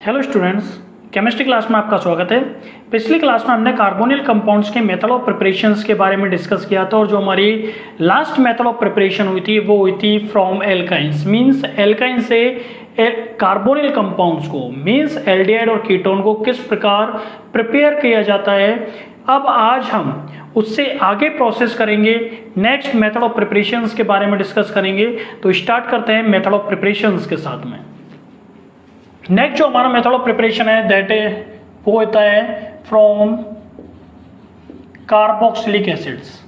Hello students, chemistry class में आपका स्वागत है। पिछली क्लास में हमने कार्बोनिल कंपाउंड्स के मेथड ऑफ प्रिपरेशंस के बारे में डिस्कस किया था और जो हमारी लास्ट मेथड ऑफ प्रिपरेशन हुई थी वो हुई थी फ्रॉम एल्काइंस। मींस एल्काइन से कार्बोनिल कंपाउंड्स को मींस एल्डिहाइड और कीटोन को किस प्रकार प्रिपेयर किया जाता है। अब आज हम उससे आगे प्रोसेस करेंगे, नेक्स्ट मेथड ऑफ प्रिपरेशंस के बारे में डिस्कस करेंगे। तो स्टार्ट करते हैं मेथड ऑफ प्रिपरेशंस के साथ में। नेक्स्ट जो हमारा मेथड ऑफ प्रिपरेशन है दैट वो होता है from carboxylic acids.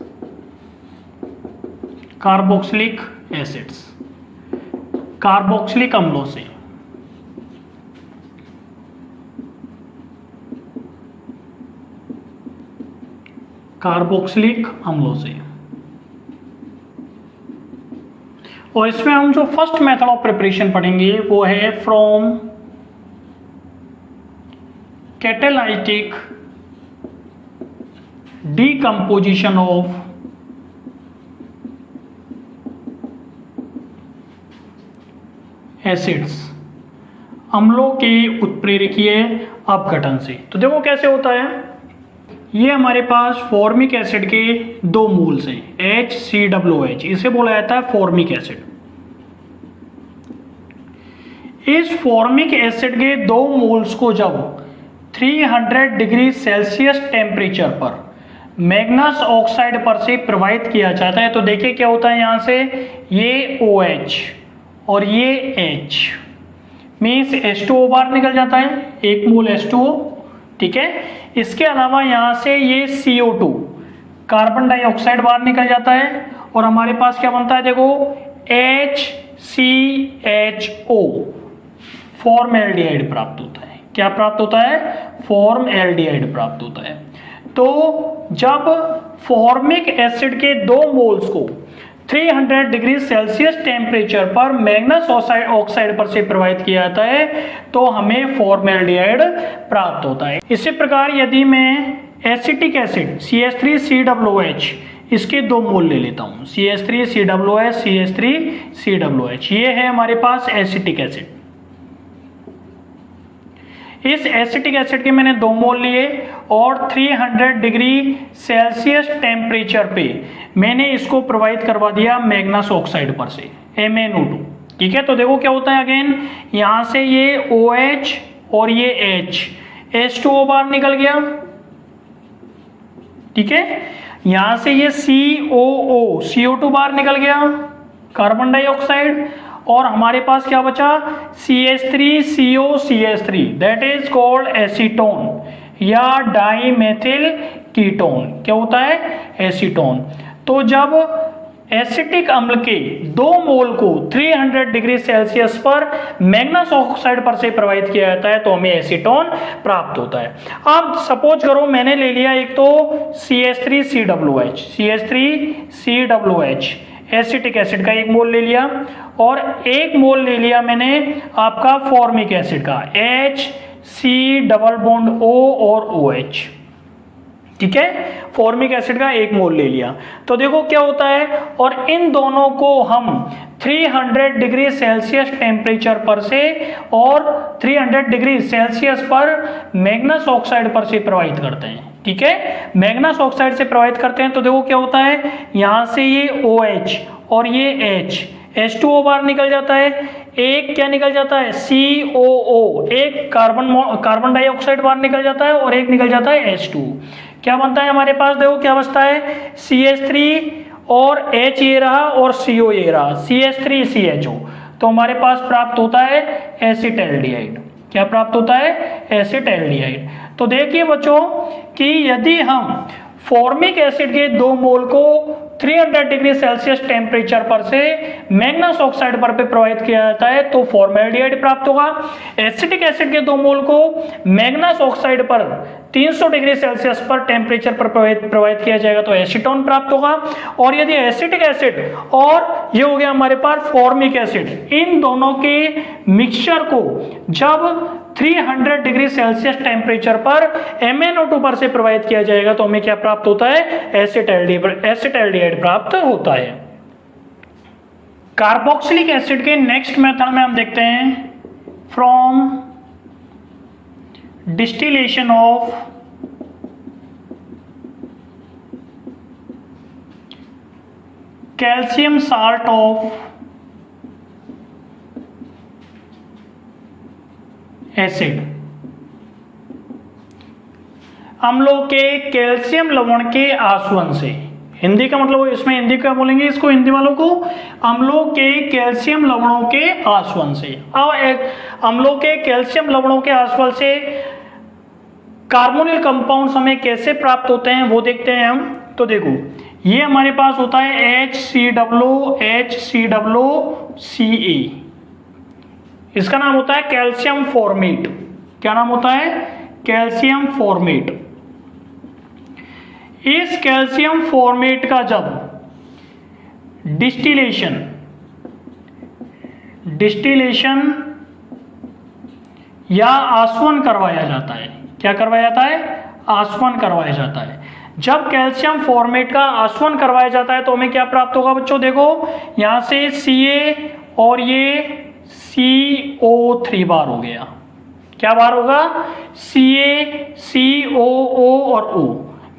Carboxylic acids carboxylic अम्लों से। कार्बोक्सिलिक अम्लों से। और इसमें हम जो फर्स्ट मेथड ऑफ प्रिपरेशन पढ़ेंगे वो है from catalytic decomposition of acids, अम्लों के उत्प्रेरकीय अपघटन से। तो देखो कैसे होता है, ये हमारे पास फॉर्मिक एसिड के दो मूल्स हैं HCOOH, इसे बोला जाता है फॉर्मिक एसिड। इस फॉर्मिक एसिड के दो मोल्स को जब 300 डिग्री सेल्सियस टेम्परेचर पर मैग्नस ऑक्साइड पर से प्रवाहित किया जाता है तो देखिए क्या होता है, यहां से ये OH और ये H मीन्स H2O बाहर निकल जाता है, एक मोल H2O, ठीक है। इसके अलावा यहां से ये CO2 कार्बन डाइऑक्साइड बाहर निकल जाता है और हमारे पास क्या बनता है, देखो HCHO फॉर्मएल्डिहाइड प्राप्त होता है। क्या प्राप्त होता है? फॉर्मएल्डिहाइड प्राप्त होता है। तो जब फॉर्मिक एसिड के दो मोल्स को 300 डिग्री सेल्सियस टेम्परेचर पर मैग्नस ऑक्साइड पर से प्रवाहित किया जाता है तो हमें फॉर्मएल्डिहाइड प्राप्त होता है। इसी प्रकार यदि मैं एसिटिक एसिड CH3COOH इसके दो मोल ले लेता हूं, CH3COOH CH3COOH, ये है हमारे पास एसिटिक एसिड। इस एसिटिक एसिड के मैंने दो मोल लिए और 300 डिग्री सेल्सियस टेम्परेचर पे मैंने इसको प्रोवाइड करवा दिया मैग्नस ऑक्साइड पर से MnO2, ठीक है। तो देखो क्या होता है, अगेन यहां से ये OH और ये H2O बाहर निकल गया, ठीक है। यहां से ये CO2 बाहर निकल गया, कार्बन डाइऑक्साइड, और हमारे पास क्या बचा, CH3COCH3 that is called acetone या डाइमेथिल कीटोन। क्या होता है? एसीटोन। तो जब एसिटिक अम्ल के दो मोल को 300 डिग्री सेल्सियस पर मैग्नस ऑक्साइड पर से प्रवाहित किया जाता है तो हमें एसीटोन प्राप्त होता है। अब सपोज करो मैंने ले लिया एक तो CH3COOH एसिटिक एसिड का एक मोल ले लिया और एक मोल ले लिया मैंने आपका फॉर्मिक एसिड का HC डबल बॉन्ड O और OH, ठीक है। फॉर्मिक एसिड का एक मोल ले लिया तो देखो क्या होता है, और इन दोनों को हम 300 डिग्री सेल्सियस टेम्परेचर पर से और 300 डिग्री सेल्सियस पर मैग्नस ऑक्साइड पर से प्रवाहित करते हैं, ठीक है। मैग्नस ऑक्साइड से प्रवाहित करते हैं तो देखो क्या होता है, यहां से ये OH और ये H2O बाहर निकल जाता है, एक क्या निकल जाता है, COO, एक कार्बन डाइऑक्साइड बाहर निकल जाता है और एक निकल जाता है H2। क्या बनता है हमारे पास, देखो क्या बचता है, CH3 और H ये रहा और CO ये रहा, CH3CHO। तो हमारे पास प्राप्त होता है एसिटैल्डिहाइड। क्या प्राप्त होता है? एसिटैल्डिहाइड। तो देखिए बच्चों कि यदि हम फॉर्मिक एसिड के दो मोल को 300 डिग्री सेल्सियस टेम्परेचर पर से मैग्नस ऑक्साइड पर पे प्रवाहित किया जाता है तो फॉर्मएल्डिहाइड प्राप्त होगा। एसिटिक एसिड के दो मोल को मैग्नस ऑक्साइड पर 300 डिग्री सेल्सियस पर टेम्परेचर पर प्रवाहित किया जाएगा तो एसीटोन प्राप्त होगा। और यदि एसिटिक एसिड और ये हो गया हमारे पास फॉर्मिक एसिड, इन दोनों के मिक्सचर को जब 300 डिग्री सेल्सियस टेम्परेचर पर MnO2 पर से प्रवाहित किया जाएगा तो हमें क्या प्राप्त होता है, एसिटैल्डिहाइड प्राप्त होता है। कार्बोक्सिलिक एसिड के नेक्स्ट मेथड में हम देखते हैं from distillation of calcium salt of acid, अम्लों के कैल्शियम लवण के आसवन से। हिंदी का मतलब इसमें हिंदी क्या बोलेंगे इसको, हिंदी वालों को, अम्लों के कैल्शियम लवणों के आसवन से। अब अम्लों के कैल्शियम लवणों के आसवन से कार्बोनिल कंपाउंड्स हमें कैसे प्राप्त होते हैं वो देखते हैं हम। तो देखो ये हमारे पास होता है HCOO इसका नाम होता है कैल्शियम फॉर्मेट। क्या नाम होता है? Calcium formate. इस कैल्शियम फॉर्मेट का जब डिस्टिलेशन या आसवन करवाया जाता है, क्या करवाया जाता है? आसवन करवाया जाता है। जब कैल्शियम फॉर्मेट का आसवन करवाया जाता है तो हमें क्या प्राप्त होगा बच्चों? देखो यहां से Ca और ये CO3 बार हो गया। क्या बार होगा? CaCOO और O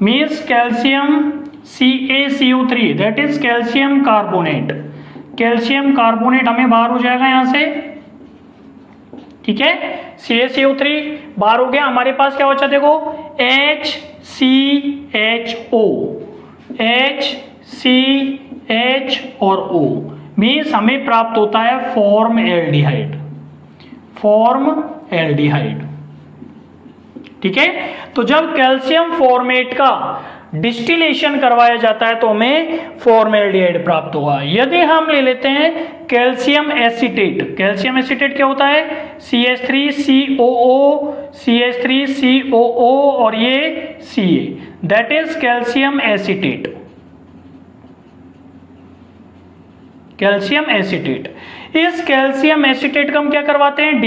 means calcium CaCO3 that is calcium carbonate. Calcium carbonate हमें बाहर हो जाएगा यहां से, ठीक है। CaCO3 बाहर हो गया। हमारे पास क्या बचा? देखो HCH और O मीन्स हमें प्राप्त होता है फॉर्म एल्डिहाइड। ठीक है। तो जब कैल्शियम फॉर्मेट का डिस्टिलेशन करवाया जाता है तो हमें फॉर्मेल्डिहाइड प्राप्त होगा। यदि हम ले लेते हैं कैल्शियम एसीटेट, कैल्शियम एसीटेट क्या होता है? CH3COO और ये Ca that is calcium acetate. Calcium acetate, इस कैल्शियम एसीटेट का हम क्या करवाते हैं?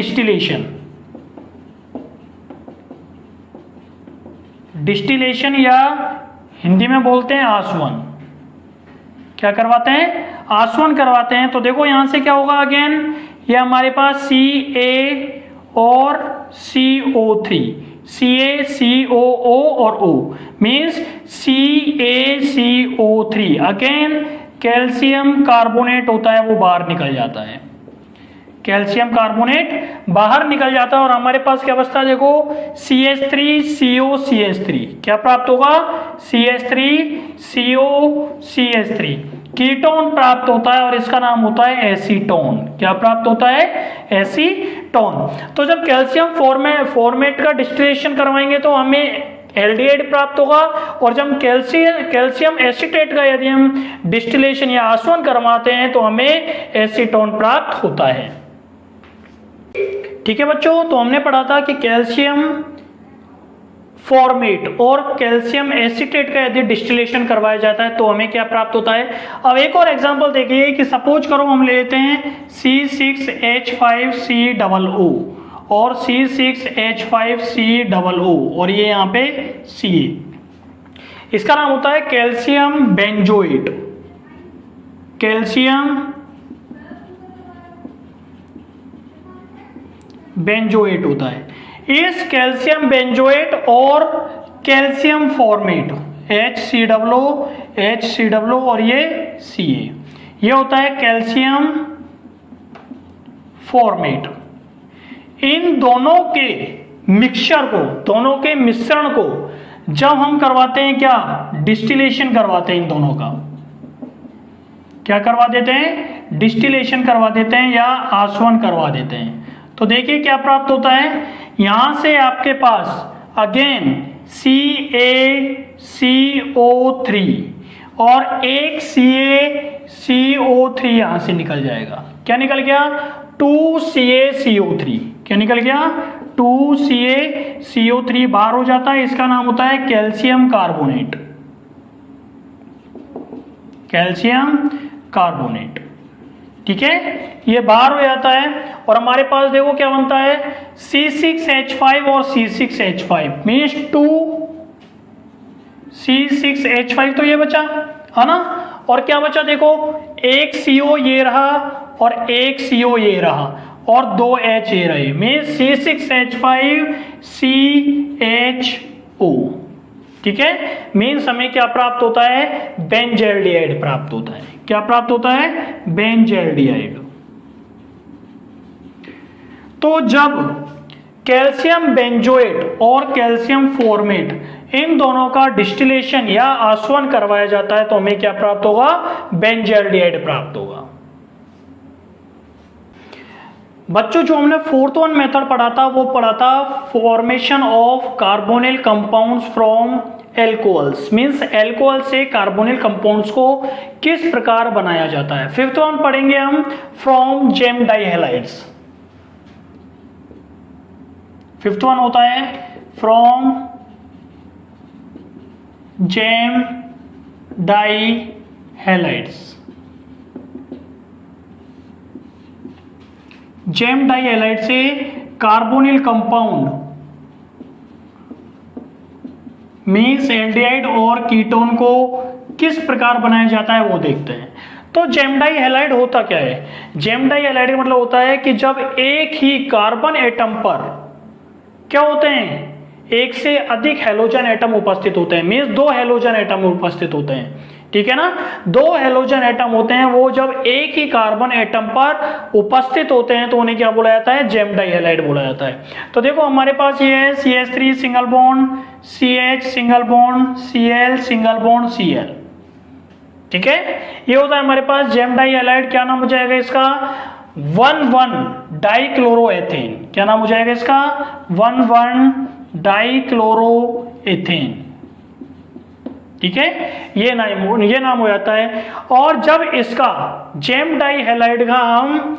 डिस्टिलेशन या हिंदी में बोलते हैं आसवन। क्या करवाते हैं? आसवन करवाते हैं। तो देखो यहां से क्या होगा? अगेन ये हमारे पास Ca और CO3, CaCOO और O means CaCO3 again calcium carbonate होता है, वो बाहर निकल जाता है। कैल्शियम कार्बोनेट बाहर निकल जाता है और हमारे पास क्या बचता है? देखो CH3COCH3 क्या प्राप्त होगा? CH3COCH3 कीटोन प्राप्त होता है और इसका नाम होता है एसीटोन। क्या प्राप्त होता है? एसीटोन। तो जब कैल्शियम फॉर्मेट का डिस्टिलेशन करवाएंगे तो हमें एल्डिहाइड प्राप्त होगा, और जब कैल्शियम एसीटेट का यदि हम डिस्टिलेशन या आसवन करवाते हैं तो हमें एसीटोन प्राप्त होता है। ठीक है बच्चों, तो हमने पढ़ा था कि कैल्शियम फॉर्मेट और कैल्शियम एसीटेट का यदि डिस्टिलेशन करवाया जाता है तो हमें क्या प्राप्त होता है। अब एक और एग्जांपल देखिए कि सपोज करो हम ले लेते हैं C6H5COO और C6H5COO और ये यहाँ पे Ca, इसका नाम होता है कैल्शियम बेंजोएट। कैल्शियम बेंजोएट होता है। इस कैल्शियम बेंजोएट और कैल्शियम फॉर्मेट HCOO और ये Ca, ये होता है कैल्शियम फॉर्मेट। इन दोनों के मिक्सचर को, दोनों के मिश्रण को जब हम करवाते हैं क्या? डिस्टिलेशन करवाते हैं। इन दोनों का क्या करवा देते हैं? डिस्टिलेशन करवा देते हैं या आसवन करवा देते हैं। तो देखिए क्या प्राप्त होता है। यहां से आपके पास अगेन CaCO3 और एक CaCO3 यहां से निकल जाएगा। क्या निकल गया? 2CaCO3। क्या निकल गया? 2CaCO3 बाहर हो जाता है। इसका नाम होता है कैल्शियम कार्बोनेट। कैल्शियम कार्बोनेट, ठीक है, ये बाहर हो जाता है और हमारे पास देखो क्या बनता है? C6H5 और C6H5 मीन्स 2C6H5 तो ये बचा है ना, और क्या बचा? देखो एक CO ये रहा और एक CO ये रहा, और 2 H ए रहे, मीन्स C6H5CHO। ठीक है, मीन्स हमें क्या प्राप्त होता है, बेंजल्डिहाइड प्राप्त होता है। क्या प्राप्त होता है, बेंजल्डिहाइड। तो जब कैल्शियम बेंजोएट और कैल्शियम फॉर्मेट इन दोनों का डिस्टिलेशन या आसवन करवाया जाता है तो हमें क्या प्राप्त होगा, बेंजल्डिहाइड प्राप्त होगा। बच्चों जो हमने फोर्थ वन मेथड पढ़ा था वो पढ़ा था formation of carbonyl compounds from alcohols, means alcohol से कार्बोनिल कंपाउंड्स को किस प्रकार बनाया जाता है। फिफ्थ वन पढ़ेंगे हम फ्रॉम जेम डाइहैलाइड्स। फिफ्थ वन होता है फ्रॉम जेम डाइहैलाइड्स। जेम डाइहैलाइड से कार्बोनिल कंपाउंड मीन्स एल्डिहाइड और कीटोन को किस प्रकार बनाया जाता है वो देखते हैं। तो जेम डाइहैलाइड होता क्या है, जेम डाइहैलाइड का मतलब होता है कि जब एक ही कार्बन एटम पर क्या होते हैं, एक से अधिक हैलोजन एटम उपस्थित होते हैं, मीन्स 2 हैलोजन एटम उपस्थित होते हैं। ठीक है ना, 2 हैलोजन एटम होते हैं, वो जब एक ही कार्बन एटम पर उपस्थित होते हैं तो उन्हें क्या बोला जाता है, जेम डाइहैलाइड बोला जाता है। तो देखो हमारे पास ये है CH3 single bond, CH single bond, Cl single bond, Cl। ठीक है, ये होता है हमारे पास जेम डाइहैलाइड। क्या नाम हो जाएगा इसका, 1,1 डाइक्लोरोएथेन। क्या नाम हो जाएगा इसका, 1,1 डाइक्लोरोएथेन। ठीक है, ये नाम हो जाता है। और जब इसका जेम डाइहैलाइड का हम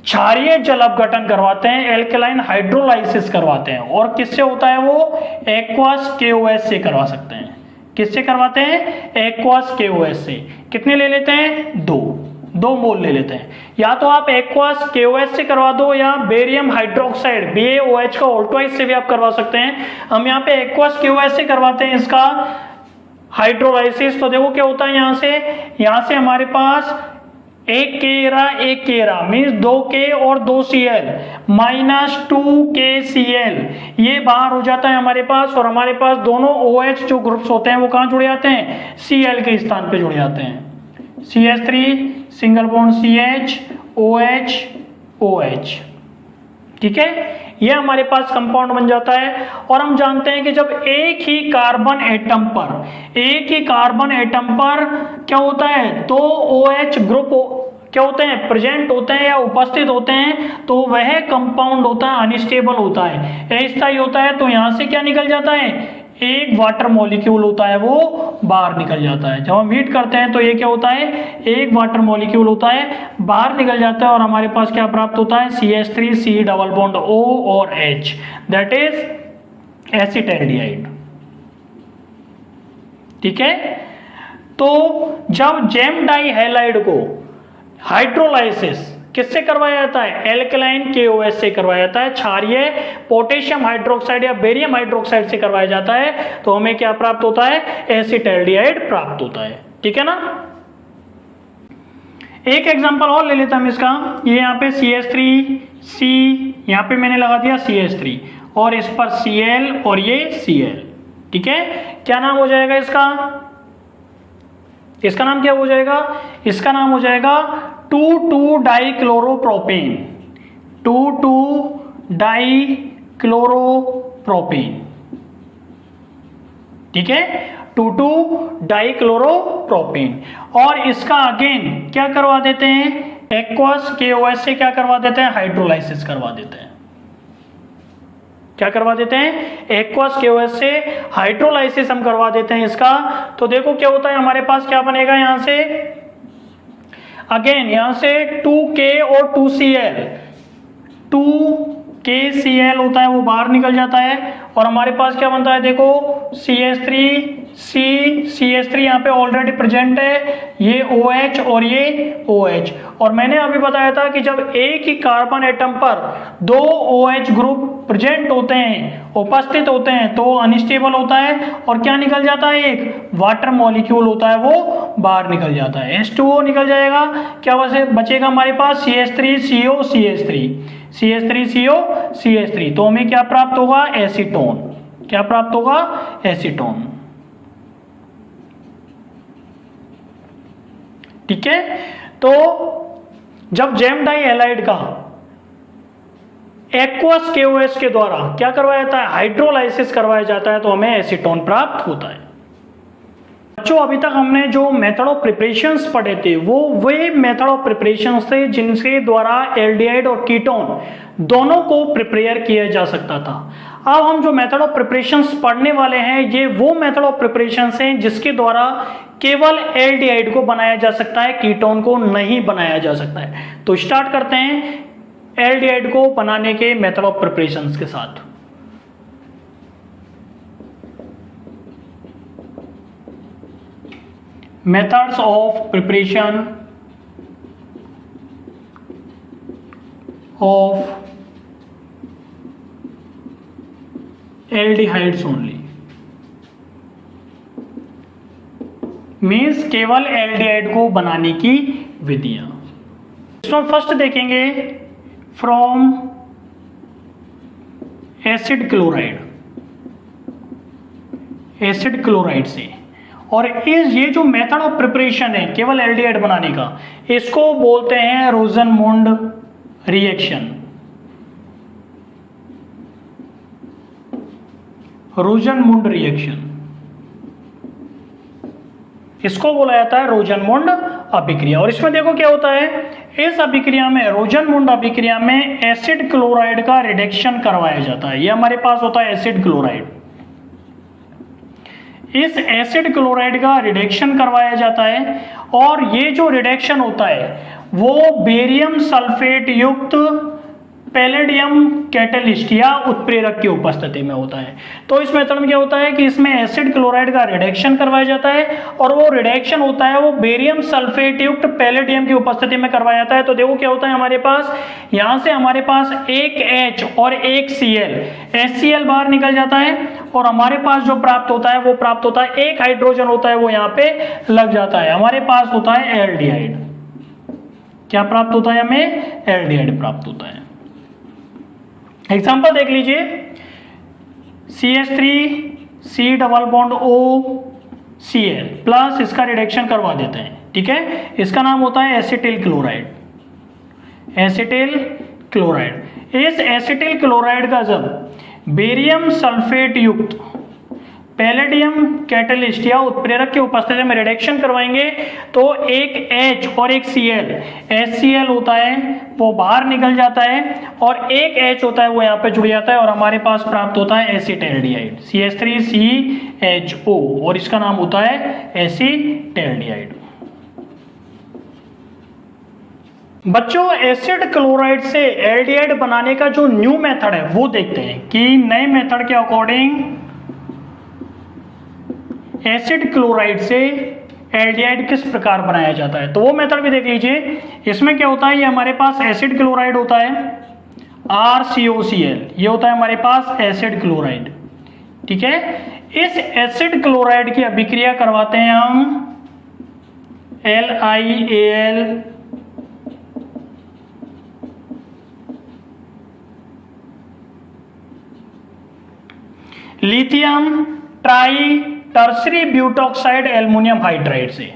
क्षारीय जल अपघटन करवाते हैं, एल्कलाइन हाइड्रोलाइसिस करवाते हैं, और किससे होता है वो, एक्वस KOH से करवा सकते हैं। किससे करवाते हैं, एक्वस KOH से। कितने ले लेते हैं, 2 मोल ले लेते हैं। या तो आप एक्वस KOH से करवा दो या बेरियम हाइड्रोक्साइड BaOH का ऑल्टोइड से भी आप करवा सकते हैं। हम यहाँ पे एक्वस KOH से करवाते हैं इसका हाइड्रोलाइसिस। तो देखो क्या होता है, यहाँ से हमारे पास एक केरा मीन्स 2K और 2Cl -2KCl ये बाहर हो जाता है हमारे पास, और हमारे पास दोनों OH जो ग्रुप्स होते हैं वो कहाँ जुड़ जाते हैं, Cl के स्थान पे जुड़ जाते हैं। CH3 single bond CH OH OH। ठीक है, ये हमारे पास कंपाउंड बन जाता है। और हम जानते हैं कि जब एक ही कार्बन एटम पर क्या होता है, तो OH ग्रुप क्या होते हैं, प्रेजेंट होते हैं या उपस्थित होते हैं, तो वह कंपाउंड होता है अनस्टेबल होता है, अस्थायी होता है। तो यहां से क्या निकल जाता है, एक वाटर मॉलिक्यूल होता है वो बाहर निकल जाता है। जब हम हीट करते हैं तो ये क्या होता है, एक वाटर मॉलिक्यूल होता है बाहर निकल जाता है, और हमारे पास क्या प्राप्त होता है, CH3 C double bond O और H, दैट इज एसिटैल्डिहाइड। ठीक है, तो जब जेम डाइहैलाइड को हाइड्रोलाइसिस किससे करवाया जाता है, एल्कलाइन KOH से करवाया जाता है, क्षारीय पोटेशियम हाइड्रोक्साइड या बेरियम हाइड्रोक्साइड से करवाया जाता है, तो हमें क्या प्राप्त होता है, एसिटैल्डिहाइड प्राप्त होता है। ठीक है ना, एक एग्जांपल और ले लेता हम इसका। ये यहाँ पे CH3C, यहाँ पे मैंने लगा दिया CH3 और इस पर Cl और ये Cl। ठीक है, क्या नाम हो जाएगा इसका नाम क्या हो जाएगा, इसका नाम हो जाएगा 2,2-डाइक्लोरोप्रोपेन। 2,2-डाइक्लोरोप्रोपेन। ठीक है, 2,2-डाइक्लोरोप्रोपेन। और इसका अगेन क्या करवा देते हैं, एक्वस KOH से क्या करवा देते हैं, हाइड्रोलाइसिस करवा देते हैं। क्या करवा देते हैं, एक्वस KOH से हाइड्रोलाइसिस हम करवा देते हैं इसका। तो देखो क्या होता है, हमारे पास क्या बनेगा, यहां से अगेन यहां से 2K और 2Cl, 2KCl होता है वो बाहर निकल जाता है, और हमारे पास क्या बनता है, देखो CH3 CH3 यहाँ पे ऑलरेडी प्रेजेंट है, ये OH और ये OH। और मैंने अभी बताया था कि जब एक ही कार्बन एटम पर दो OH ग्रुप प्रेजेंट होते हैं, उपस्थित होते हैं, तो अनस्टेबल होता है और क्या निकल जाता है, एक वाटर मॉलिक्यूल होता है वो बाहर निकल जाता है, H2O निकल जाएगा। क्या बचेगा हमारे पास CH3CO CH3, CH3CO CH3, तो हमें क्या प्राप्त होगा, एसीटोन। क्या प्राप्त होगा, एसीटोन। ठीक है, तो जब जेम डाई हैलाइड का एक्वस KOH के द्वारा क्या करवाया जाता है, हाइड्रोलाइसिस करवाया जाता है, तो हमें एसीटोन प्राप्त होता है। बच्चों अभी तक हमने जो मेथड ऑफ प्रिपरेशंस पढ़े थे वो वे मेथड ऑफ प्रिपरेशंस थे जिनके द्वारा एल्डिहाइड और कीटोन दोनों को प्रिपेयर किया जा सकता था। अब हम जो मेथड ऑफ प्रिपरेशंस पढ़ने वाले हैं ये वो मेथड ऑफ प्रिपरेशंस हैं जिसके द्वारा केवल एल्डिहाइड को बनाया जा सकता है, कीटोन को नहीं बनाया जा सकता है। तो स्टार्ट करते हैं एल्डिहाइड को बनाने के मेथड ऑफ प्रिपरेशंस के साथ। Methods of preparation of aldehydes only means केवल एल्डिहाइड को बनाने की विधियां। इसमें फर्स्ट देखेंगे from acid chloride, acid chloride से। और ये जो मेथड ऑफ प्रिपरेशन है केवल एल्डिहाइड बनाने का, इसको बोलते हैं रोजनमुंड रिएक्शन। रोजनमुंड रिएक्शन, इसको बोला जाता है रोजनमुंड अभिक्रिया। और इसमें देखो क्या होता है, इस अभिक्रिया में, रोजनमुंड अभिक्रिया में एसिड क्लोराइड का रिडक्शन करवाया जाता है। ये हमारे पास होता है एसिड क्लोराइड। इस एसिड क्लोराइड का रिडक्शन करवाया जाता है और ये जो रिडक्शन होता है वो बेरियम सल्फेट युक्त पैलेडियम कैटलिस्ट या उत्प्रेरक की उपस्थिति में होता है। तो इस मेथड में क्या होता है कि इसमें एसिड क्लोराइड का रिडक्शन करवाया जाता है और वो रिडक्शन होता है वो बेरियम सल्फेट युक्त पैलेडियम की उपस्थिति में करवाया जाता है। तो देखो क्या होता है हमारे पास, यहाँ से हमारे पास एक H और एक Cl, HCl बाहर निकल जाता है और हमारे पास जो प्राप्त होता है वो प्राप्त होता है एक हाइड्रोजन होता है वो यहाँ पे लग जाता है, हमारे पास होता है एल्डिहाइड। क्या प्राप्त होता है हमें, एल्डिहाइड प्राप्त होता है। एग्जाम्पल देख लीजिए, CH3C double bond OCl plus इसका रिडक्शन करवा देते हैं। ठीक है, इसका नाम होता है एसिटिल क्लोराइड, एसिटिल क्लोराइड। इस एसिटिल क्लोराइड का जब बेरियम सल्फेट युक्त पैलेडियम कैटलिस्ट या उत्प्रेरक की उपस्थिति में रिडक्शन करवाएंगे तो एक H और एक Cl, HCl होता है वो बाहर निकल जाता है और एक H होता है वो यहाँ पे जुड़ जाता है और हमारे पास प्राप्त होता है एसिटैल्डिहाइड, CH3CHO, और इसका नाम होता है एसिटैल्डिहाइड। बच्चों एसिड क्लोराइड से एल्डिहाइड बनाने का जो न्यू मेथड है वो देखते हैं कि नए मेथड के अकॉर्डिंग एसिड क्लोराइड से एल्डिहाइड किस प्रकार बनाया जाता है। तो वो मेथड भी देख लीजिए। इसमें क्या होता है, ये हमारे पास एसिड क्लोराइड होता है RCOCl, ये होता है हमारे पास एसिड क्लोराइड। ठीक है, इस एसिड क्लोराइड की अभिक्रिया करवाते हैं हम LiAl lithium try tertiary butoxide aluminium hydride से।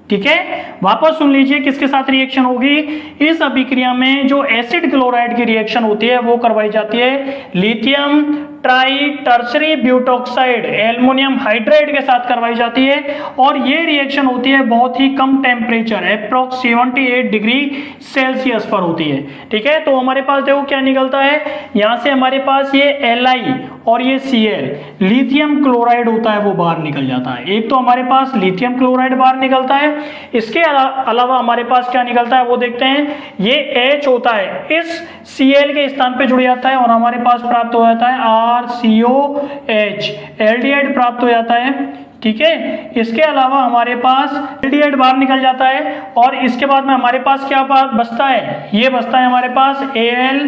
ठीक है, वापस सुन लीजिए किसके साथ रिएक्शन होगी। इस अभिक्रिया में जो एसिड क्लोराइड की रिएक्शन होती है वो करवाई जाती है lithium try tertiary butoxide aluminium hydride के साथ करवाई जाती है और ये रिएक्शन होती है बहुत ही कम टेम्परेचर अप्रॉक्स 78 डिग्री सेल्सियस पर होती है। ठीक है, तो हमारे पास देखो क्या निकलता है, यहाँ से हमारे पास ये Li और ये Cl लिथियम क्लोराइड होता है वो बाहर निकल जाता है। एक तो हमारे पास लिथियम क्लोराइड बाहर निकलता है, इसके अलावा हमारे पास क्या निकलता है वो देखते हैं। ये H होता है इस Cl के स्थान पे जुड़ जाता है और हमारे पास प्राप्त हो जाता है बार COH एल्डिहाइड प्राप्त हो जाता है। ठीक है, इसके अलावा हमारे पास एल्डिहाइड बाहर निकल जाता है और इसके बाद में हमारे पास क्या बचता है, ये बचता है हमारे पास Al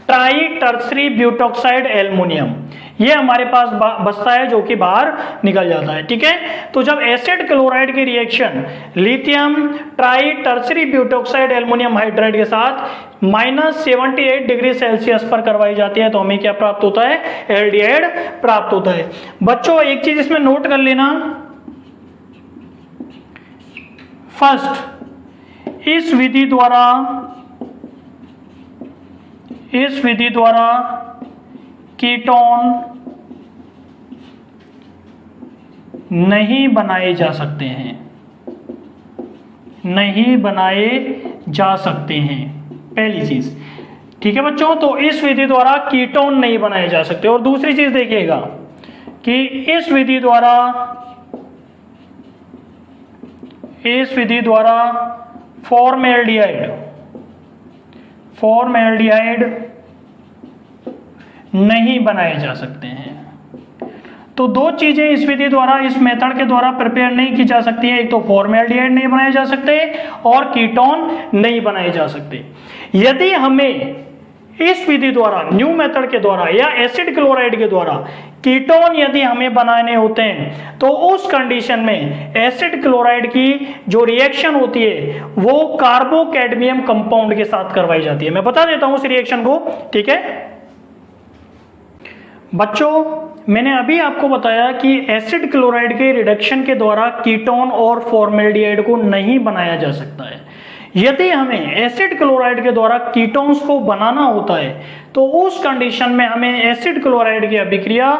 try tertiary butoxide aluminium, ये हमारे पास बचता है जो कि बाहर निकल जाता है। ठीक है, तो जब एसिड क्लोराइड की reaction lithium try tertiary butoxide aluminium hydride के साथ -78 डिग्री सेल्सियस पर करवाई जाती है तो हमें क्या प्राप्त होता है, एल्डिहाइड प्राप्त होता है। बच्चों एक चीज इसमें नोट कर लेना, फर्स्ट इस विधि द्वारा कीटोन नहीं बनाए जा सकते हैं, पहली चीज। ठीक है बच्चों, तो इस विधि द्वारा कीटोन नहीं बनाए जा सकते। और दूसरी चीज देखिएगा कि इस विधि द्वारा फॉर्मएल्डिहाइड नहीं बनाए जा सकते हैं। तो दो चीजें इस विधि द्वारा, इस मेथड के द्वारा प्रिपेयर नहीं की जा सकती है, एक तो फॉर्मएल्डिहाइड नहीं बनाए जा सकते और कीटोन नहीं बनाए जा सकते। यदि हमें इस विधि द्वारा, न्यू मेथड के द्वारा या एसिड क्लोराइड के द्वारा कीटोन यदि हमें बनाने होते हैं तो उस कंडीशन में एसिड क्लोराइड की जो रिएक्शन होती है वो कार्बोकैडमियम कंपाउंड के साथ करवाई जाती है। मैं बता देता हूं उस रिएक्शन को। ठीक है बच्चों, मैंने अभी आपको बताया कि एसिड क्लोराइड के रिडक्शन के द्वारा कीटोन और फॉर्मल्डिहाइड को नहीं बनाया जा सकता है। यदि हमें एसिड क्लोराइड के द्वारा कीटोन्स को बनाना होता है तो उस कंडीशन में हमें एसिड क्लोराइड की अभिक्रिया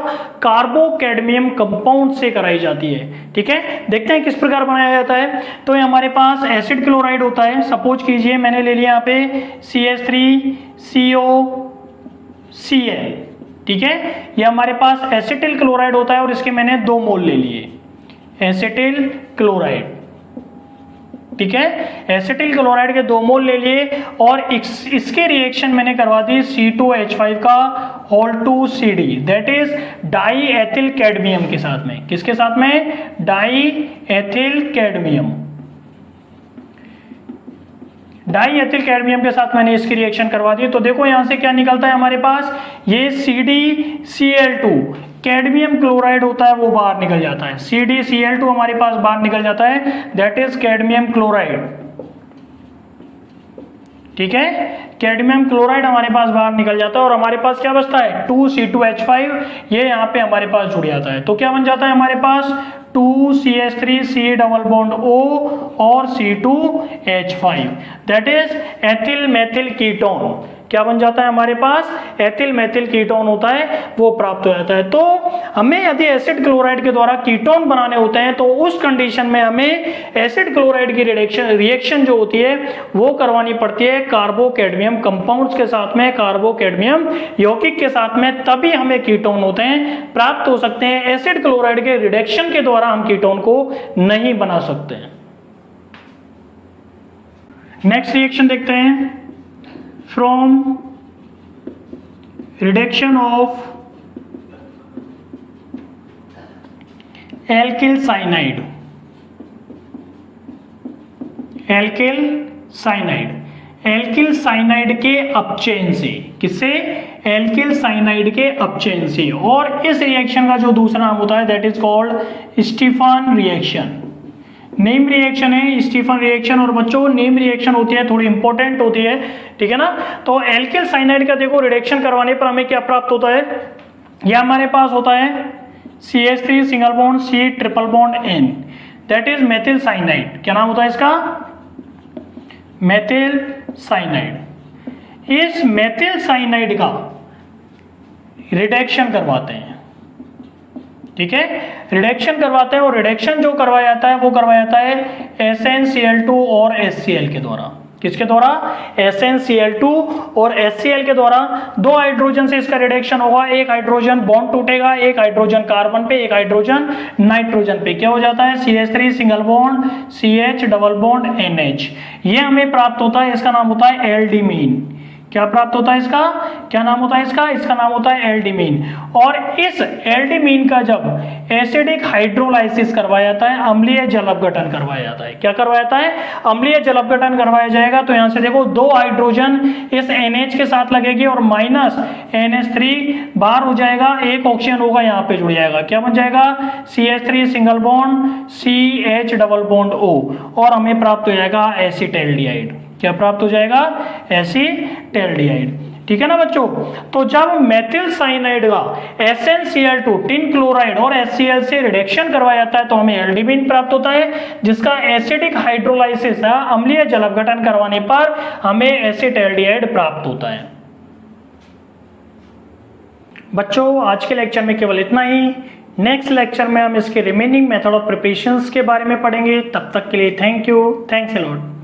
कार्बोकैडमियम कंपाउंड से कराई जाती है। ठीक है, देखते हैं किस प्रकार बनाया जाता है। तो ये हमारे पास एसिड क्लोराइड होता है, सपोज कीजिए मैंने ले लिया यहाँ पे CH3COCl। ठीक है, ये हमारे पास एसिटिल क्लोराइड होता है और इसके मैंने 2 मोल ले लिए एसिटिल क्लोराइड। ठीक है, एसिटिल क्लोराइड के 2 मोल ले लिए और इसके रिएक्शन मैंने करवा दी C2H5 का whole 2CD, that is diethyl cadmium के साथ में। किसके साथ में, डाई एथिल कैडमियम के साथ मैंने इसकी रिएक्शन करवा दी। तो देखो यहां से क्या निकलता है हमारे पास, ये CdCl2 कैडमियम क्लोराइड होता है वो बाहर निकल जाता है। CdCl2 हमारे पास बाहर निकल जाता है, दैट इज कैडमियम क्लोराइड। ठीक है, कैडमियम क्लोराइड हमारे पास बाहर निकल जाता है और हमारे पास क्या बचता है, 2C2H5, ये यहाँ पे हमारे पास जुड़ जाता है। तो क्या बन जाता है हमारे पास 2CH3 C double bond O और C2H5, that is ethyl methyl ketone. क्या बन जाता है हमारे पास, एथिल मेथिल कीटोन होता है वो प्राप्त हो जाता है। तो हमें यदि एसिड क्लोराइड के द्वारा कीटोन बनाने होते हैं तो उस कंडीशन में हमें एसिड क्लोराइड की रिएक्शन जो होती है वो करवानी पड़ती है कार्बोकैडमियम कंपाउंड्स के साथ में, कार्बोकैडमियम यौगिक के साथ में, तभी हमें कीटोन होते हैं प्राप्त हो सकते हैं। एसिड क्लोराइड के रिडक्शन के द्वारा हम कीटोन को नहीं बना सकते हैं। नेक्स्ट रिएक्शन देखते हैं, from reduction of alkyl cyanide के अपचयन से, किससे, एल्किल साइनाइड के अपचयन से। और इस रिएक्शन का जो दूसरा नाम होता है that is called Stephen reaction. Name reaction है स्टीफन रिएक्शन। और बच्चों नेम रिएक्शन होती है थोड़ी इंपॉर्टेंट होती है, ठीक है ना। तो एल्किल साइनाइड का देखो रिडक्शन करवाने पर हमें क्या प्राप्त होता है, यह हमारे पास होता है CH3 single bond C triple bond N, that is methyl cyanide. क्या नाम होता है इसका, मेथिल साइनाइड। इस मेथिल साइनाइड का रिडक्शन करवाते हैं, ठीक है, रिडक्शन करवाते हैं। और रिडक्शन जो करवाया जाता है वो करवाया जाता है SnCl2 और HCl के द्वारा। किसके द्वारा, SnCl2 और HCl के द्वारा 2 हाइड्रोजन से इसका रिडक्शन होगा, एक हाइड्रोजन बॉन्ड टूटेगा, एक हाइड्रोजन कार्बन पे, एक हाइड्रोजन नाइट्रोजन पे, क्या हो जाता है CH3 single bond CH double bond NH। ये हमें प्राप्त होता है, इसका नाम होता है एल्डिमीन। क्या प्राप्त होता है इसका, क्या नाम होता है इसका नाम होता है एल्डिमीन। और इस एल्डिमीन का जब एसिडिक हाइड्रोलाइसिस करवाया जाता है, अम्लीय जल अपघटन करवाया जाता है, क्या करवाया जाता है, अम्लीय जल अपघटन करवाया जाएगा। तो यहां से देखो 2 हाइड्रोजन इस NH के साथ लगेगी और माइनस NH3 बाहर हो जाएगा, एक ऑक्सीजन होगा यहाँ पे जुड़ जाएगा, क्या बन जाएगा CH3 single bond CH double bond O, और हमें प्राप्त हो जाएगा एसिटाल्डिहाइड। क्या प्राप्त हो जाएगा, एसिटाल्डिहाइड। ठीक है ना बच्चों। तो जब मेथिल साइनाइड का SnCl2 टिन क्लोराइड और HCl से रिडक्शन करवाया जाता है तो हमें एल्डिमीन प्राप्त होता है, जिसका एसिडिक हाइड्रोलाइसिस अम्लीय जल अपघटन करवाने पर हमें एसिटाल्डिहाइड प्राप्त होता है। बच्चों आज के लेक्चर में केवल इतना ही। नेक्स्ट लेक्चर में हम इसके रिमेनिंग मेथड ऑफ प्रिपरेशंस के बारे में पढ़ेंगे। तब तक के लिए thank you, thanks a lot.